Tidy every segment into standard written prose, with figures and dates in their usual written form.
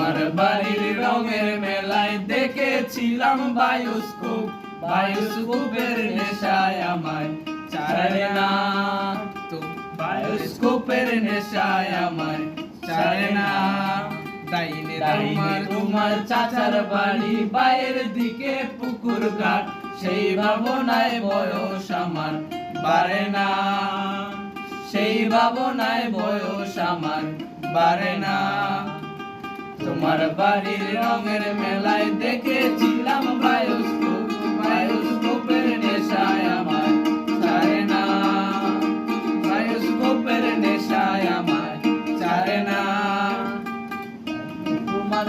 তোমার বাড়ির রঙের মেলায় দেখেছিলাম বায়োস্কোপ, বায়োস্কোপের নেশায় আমায় ছাড়ে না, তো বায়োস্কোপের নেশায় আমায় ছাড়ে না। তাইলে তোমার চাচার বাড়ি বাইরের দিকে পুকুর ঘাট, সেই ভাবনায় বয়স আমার বাড়ে না, সেই ভাবনায় বয়স আমার বাড়ে না। তোমার বাড়ির রঙের মেলায় দেখেছিলাম বায়োস্কোপ, বায়োস্কোপের নেশায় আমায় ছাড়ে না, বায়োস্কোপের নেশায় আমায় ছাড়ে না। তোমার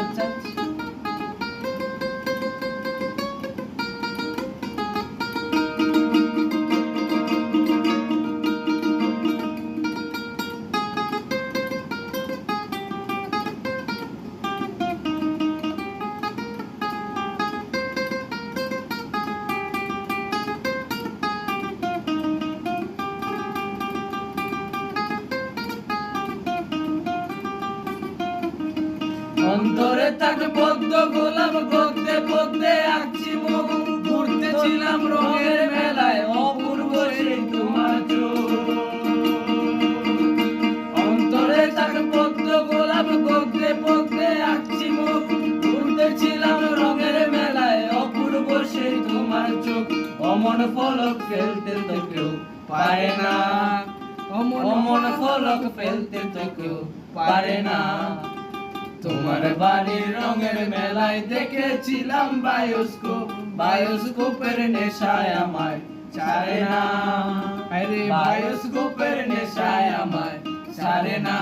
অন্তরে থাকে পদ্ম গোলাপ, পদ্মে পদ্মে আঁকছি মুখ, ঘুরতেছিলাম রঙের মেলায় অপূর্ব সেই তোমার চোখ। অন্তরে থাকে পদ্ম গোলাপ, পদ্মে পদ্মে আঁকছি মুখ, ঘুরতেছিলাম রঙের মেলায় অপূর্ব সেই তোমার চোখ। অমন ফলক ফেলতে তো কেউ পারে না, অমন ফলক ফেলতে তো কেউ পারে না। তোমার বাড়ির রঙের মেলায় দেখেছিলাম বায়োস্কোপ, বায়োস্কোপের নেশায় আমায় ছাড়ে না, আরে বায়োস্কোপের নেশায় আমায় ছাড়ে না।